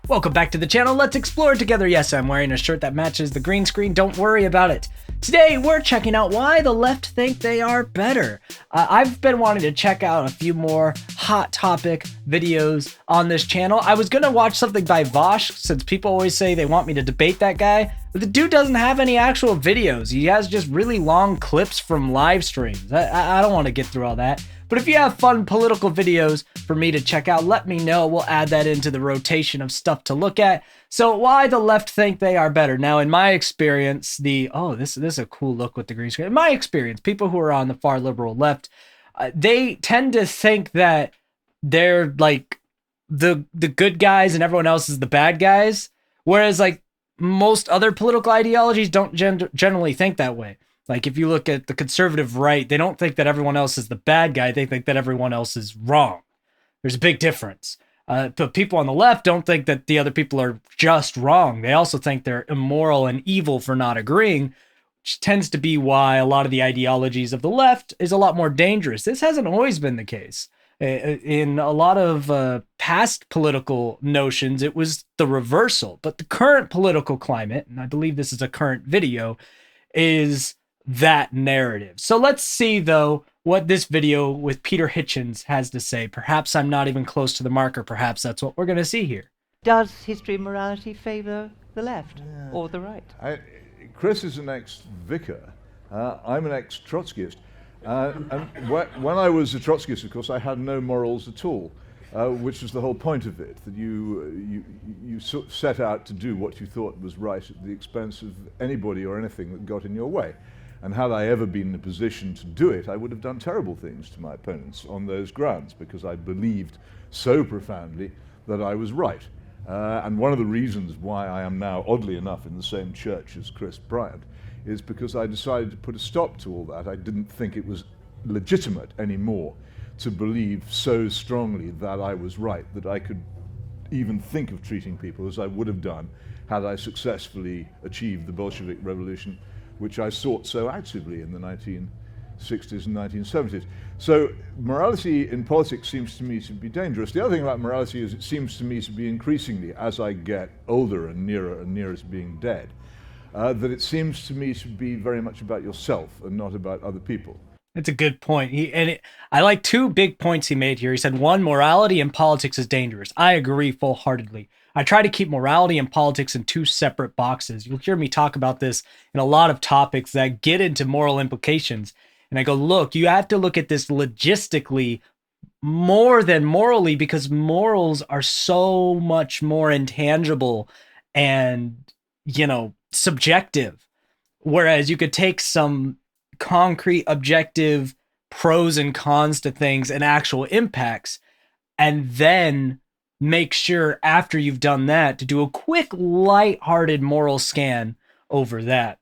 Welcome back to the channel. Let's explore together. Yes, I'm wearing a shirt that matches the green screen. Don't worry about it. Today, we're checking out why the left think they are better. I've been wanting to check out a few more hot topic videos on this channel. I was going to watch something by Vosh, since people always say they want me to debate that guy. But the dude doesn't have any actual videos. He has just really long clips from live streams. I don't want to get through all that. But if you have fun political videos for me to check out, let me know. We'll add that into the rotation of stuff to look at. So why the left think they are better. Now, in my experience, this is a cool look with the green screen. In my experience, people who are on the far liberal left, they tend to think that they're like the good guys and everyone else is the bad guys. Whereas like most other political ideologies don't generally think that way. Like if you look at the conservative right, they don't think that everyone else is the bad guy. They think that everyone else is wrong. There's a big difference. But people on the left don't think that the other people are just wrong. They also think they're immoral and evil for not agreeing, which tends to be why a lot of the ideologies of the left is a lot more dangerous. This hasn't always been the case. In a lot of past political notions, it was the reversal. But the current political climate, and I believe this is a current video, is that narrative. So let's see, though, what this video with Peter Hitchens has to say. Perhaps I'm not even close to the mark, or perhaps that's what we're going to see here. Does history and morality favour the left or the right? Chris is an ex-vicar. I'm an ex-Trotskyist. And when I was a Trotskyist, of course, I had no morals at all, which was the whole point of it, that you set out to do what you thought was right at the expense of anybody or anything that got in your way. And had I ever been in a position to do it, I would have done terrible things to my opponents on those grounds, because I believed so profoundly that I was right. And one of the reasons why I am now, oddly enough, in the same church as Chris Bryant is because I decided to put a stop to all that. I didn't think it was legitimate anymore to believe so strongly that I was right, that I could even think of treating people as I would have done had I successfully achieved the Bolshevik Revolution, which I sought so actively in the 1960s and 1970s. So morality in politics seems to me to be dangerous. The other thing about morality is it seems to me to be increasingly, as I get older and nearer to being dead, that it seems to me to be very much about yourself and not about other people. It's a good point. I like two big points he made here. He said, one, morality in politics is dangerous. I agree full-heartedly. I try to keep morality and politics in two separate boxes. You'll hear me talk about this in a lot of topics that get into moral implications. And I go, look, you have to look at this logistically more than morally, because morals are so much more intangible and, subjective. Whereas you could take some concrete, objective pros and cons to things and actual impacts, and then make sure after you've done that to do a quick, light-hearted moral scan over that.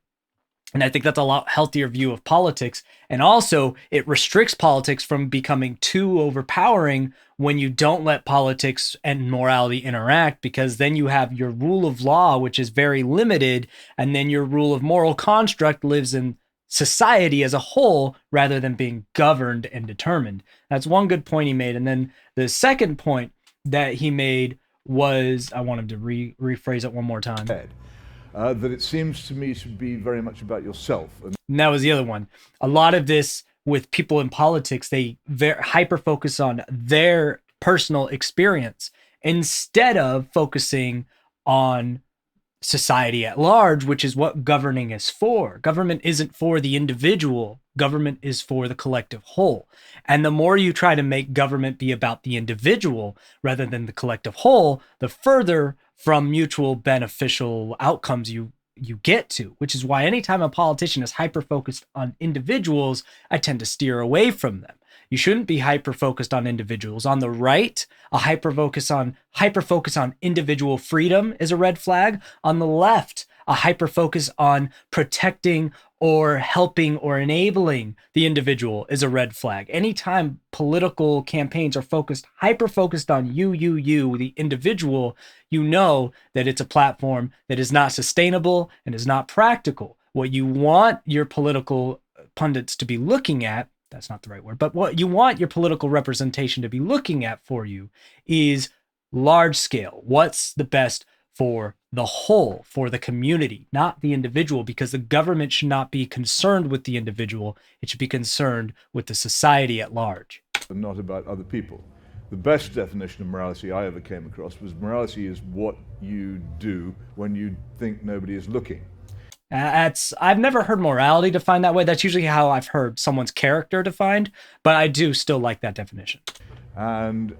And I think that's a lot healthier view of politics. And also, it restricts politics from becoming too overpowering when you don't let politics and morality interact, because then you have your rule of law, which is very limited, and then your rule of moral construct lives in society as a whole rather than being governed and determined. That's one good point he made. And then the second point that he made was, I want him to rephrase it one more time. That it seems to me to be very much about yourself. And that was the other one. A lot of this with people in politics, they hyper-focus on their personal experience instead of focusing on society at large, which is what governing is for. Government isn't for the individual. Government is for the collective whole. And the more you try to make government be about the individual rather than the collective whole, the further from mutual beneficial outcomes you get to, which is why anytime a politician is hyper-focused on individuals, I tend to steer away from them. You shouldn't be hyper-focused on individuals. On the right, a hyper-focus on individual freedom is a red flag. On the left, a hyper-focus on protecting or helping or enabling the individual is a red flag. Anytime political campaigns are hyper-focused on you, the individual, you know that it's a platform that is not sustainable and is not practical. What you want your political pundits to be looking at, that's not the right word, but what you want your political representation to be looking at for you is large scale. What's the best for the whole, for the community, not the individual, because the government should not be concerned with the individual. It should be concerned with the society at large. And not about other people. The best definition of morality I ever came across was morality is what you do when you think nobody is looking. I've never heard morality defined that way. That's usually how I've heard someone's character defined, but I do still like that definition. And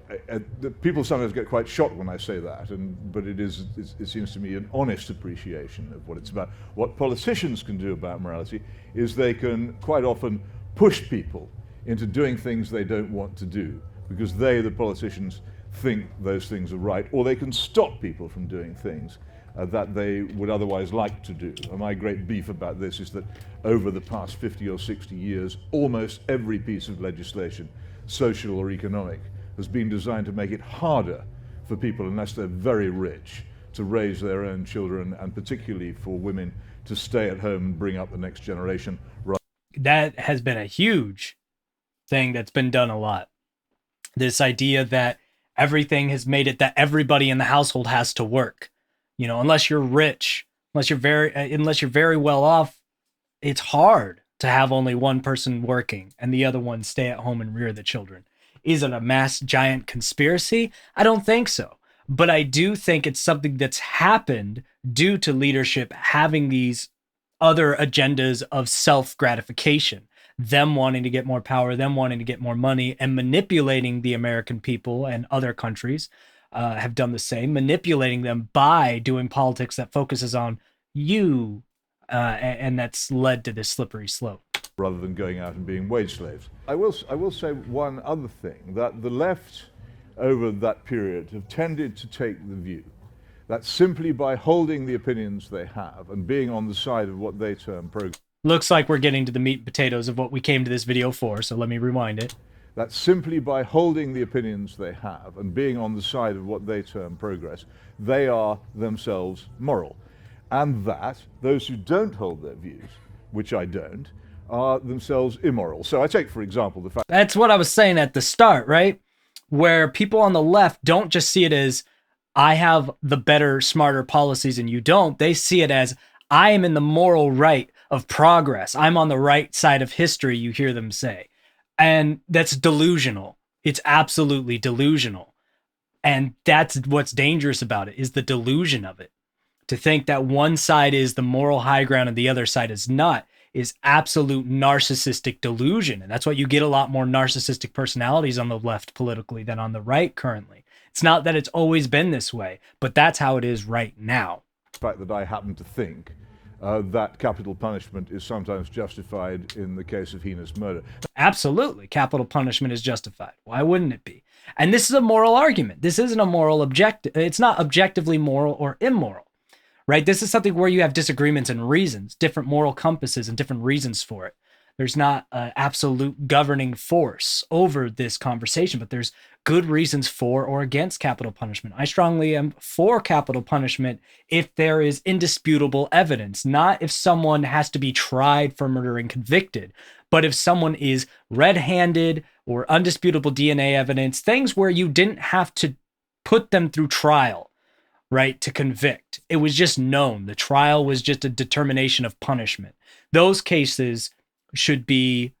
people sometimes get quite shocked when I say that, but it seems to me an honest appreciation of what it's about. What politicians can do about morality is they can quite often push people into doing things they don't want to do, because they, the politicians, think those things are right, or they can stop people from doing things that they would otherwise like to do. And my great beef about this is that over the past 50 or 60 years, almost every piece of legislation, social or economic, has been designed to make it harder for people, unless they're very rich, to raise their own children, and particularly for women to stay at home and bring up the next generation. That has been a huge thing that's been done a lot. This idea that everything has made it that everybody in the household has to work. You know, unless you're rich, unless you're very well off, it's hard to have only one person working and the other one stay at home and rear the children. Is it a mass giant conspiracy? I don't think so. But I do think it's something that's happened due to leadership having these other agendas of self-gratification, them wanting to get more power, them wanting to get more money, and manipulating the American people, and other countries have done the same, manipulating them by doing politics that focuses on you, and that's led to this slippery slope. Rather than going out and being wage slaves. I will say one other thing, that the left over that period have tended to take the view that simply by holding the opinions they have and being on the side of what they term progress. Looks like we're getting to the meat and potatoes of what we came to this video for, so let me rewind it. That simply by holding the opinions they have and being on the side of what they term progress, they are themselves moral. And that those who don't hold their views, which I don't, are themselves immoral. So I take, for example, the fact... That's what I was saying at the start, right? Where people on the left don't just see it as, I have the better, smarter policies and you don't. They see it as, I am in the moral right of progress. I'm on the right side of history, you hear them say. And that's delusional. It's absolutely delusional. And that's what's dangerous about it, is the delusion of it. To think that one side is the moral high ground and the other side is not, is absolute narcissistic delusion. And that's why you get a lot more narcissistic personalities on the left politically than on the right currently. It's not that it's always been this way, but that's how it is right now. The fact that I happen to think that capital punishment is sometimes justified in the case of heinous murder. Absolutely. Capital punishment is justified. Why wouldn't it be? And this is a moral argument. This isn't a moral objective. It's not objectively moral or immoral, right? This is something where you have disagreements and reasons, different moral compasses and different reasons for it. There's not an absolute governing force over this conversation, but there's good reasons for or against capital punishment. I strongly am for capital punishment if there is indisputable evidence, not if someone has to be tried for murder and convicted, but if someone is red-handed or undisputable DNA evidence, things where you didn't have to put them through trial, right, to convict. It was just known. The trial was just a determination of punishment. Those cases should be,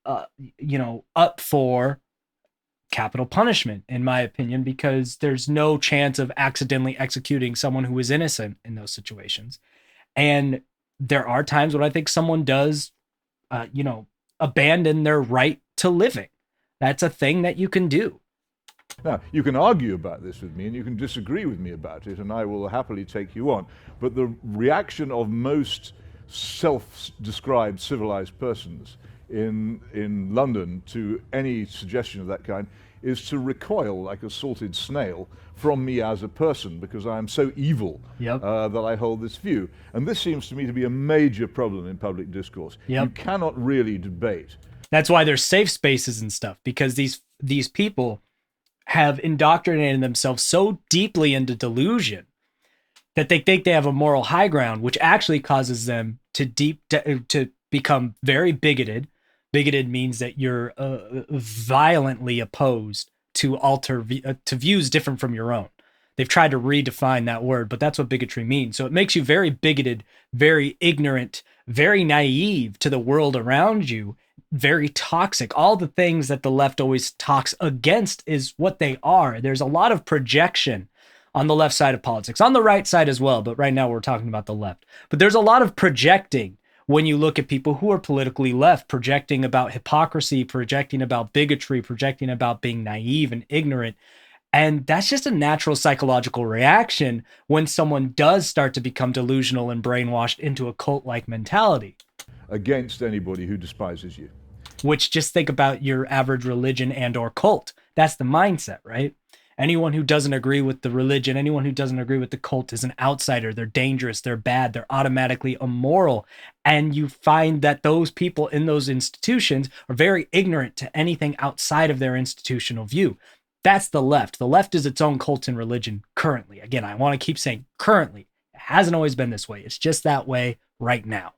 up for capital punishment, in my opinion, because there's no chance of accidentally executing someone who is innocent in those situations. And there are times when I think someone does, abandon their right to living. That's a thing that you can do. Now, you can argue about this with me and you can disagree with me about it, and I will happily take you on. But the reaction of most self-described civilized persons in London to any suggestion of that kind is to recoil like a salted snail from me as a person, because I am so evil that I hold this view. And this seems to me to be a major problem in public discourse. You cannot really debate. That's why there's safe spaces and stuff, because these people have indoctrinated themselves so deeply into delusion that they think they have a moral high ground, which actually causes them to become very bigoted. Bigoted means that you're violently opposed to to views different from your own. They've tried to redefine that word, but that's what bigotry means. So it makes you very bigoted, very ignorant, very naive to the world around you, very toxic. All the things that the left always talks against is what they are. There's a lot of projection on the left side of politics, on the right side as well, but right now we're talking about the left. But there's a lot of projecting when you look at people who are politically left, projecting about hypocrisy, projecting about bigotry, projecting about being naive and ignorant. And that's just a natural psychological reaction when someone does start to become delusional and brainwashed into a cult-like mentality. Against anybody who despises you. Which, just think about your average religion and or cult. That's the mindset, right? Anyone who doesn't agree with the religion, anyone who doesn't agree with the cult is an outsider. They're dangerous, they're bad, they're automatically immoral. And you find that those people in those institutions are very ignorant to anything outside of their institutional view. That's the left. The left is its own cult and religion currently. Again, I want to keep saying currently. It hasn't always been this way. It's just that way right now.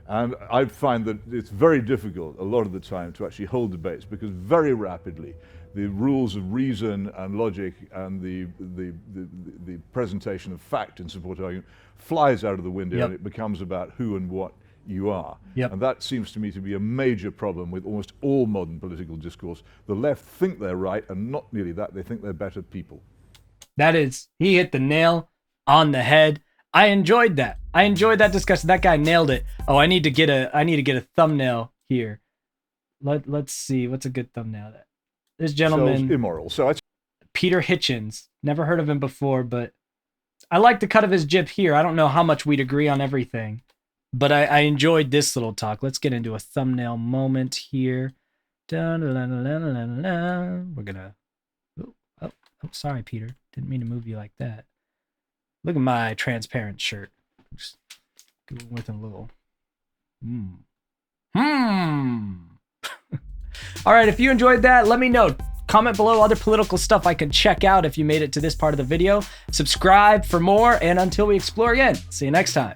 And I find that it's very difficult a lot of the time to actually hold debates, because very rapidly the rules of reason and logic and the presentation of fact in support of argument flies out of the window. And it becomes about who and what you are. And that seems to me to be a major problem with almost all modern political discourse. The left think they're right, and not merely that, they think they're better people. He hit the nail on the head. I enjoyed that. I enjoyed that discussion. That guy nailed it. Oh, I need to get a thumbnail here. Let's see. What's a good thumbnail? This gentleman, immoral. So Peter Hitchens. Never heard of him before, but I like the cut of his jib here. I don't know how much we'd agree on everything, but I enjoyed this little talk. Let's get into a thumbnail moment here. We're gonna. Oh, sorry, Peter. Didn't mean to move you like that. Look at my transparent shirt. Just go with a little. All right, if you enjoyed that, let me know. Comment below other political stuff I can check out if you made it to this part of the video. Subscribe for more, and until we explore again, see you next time.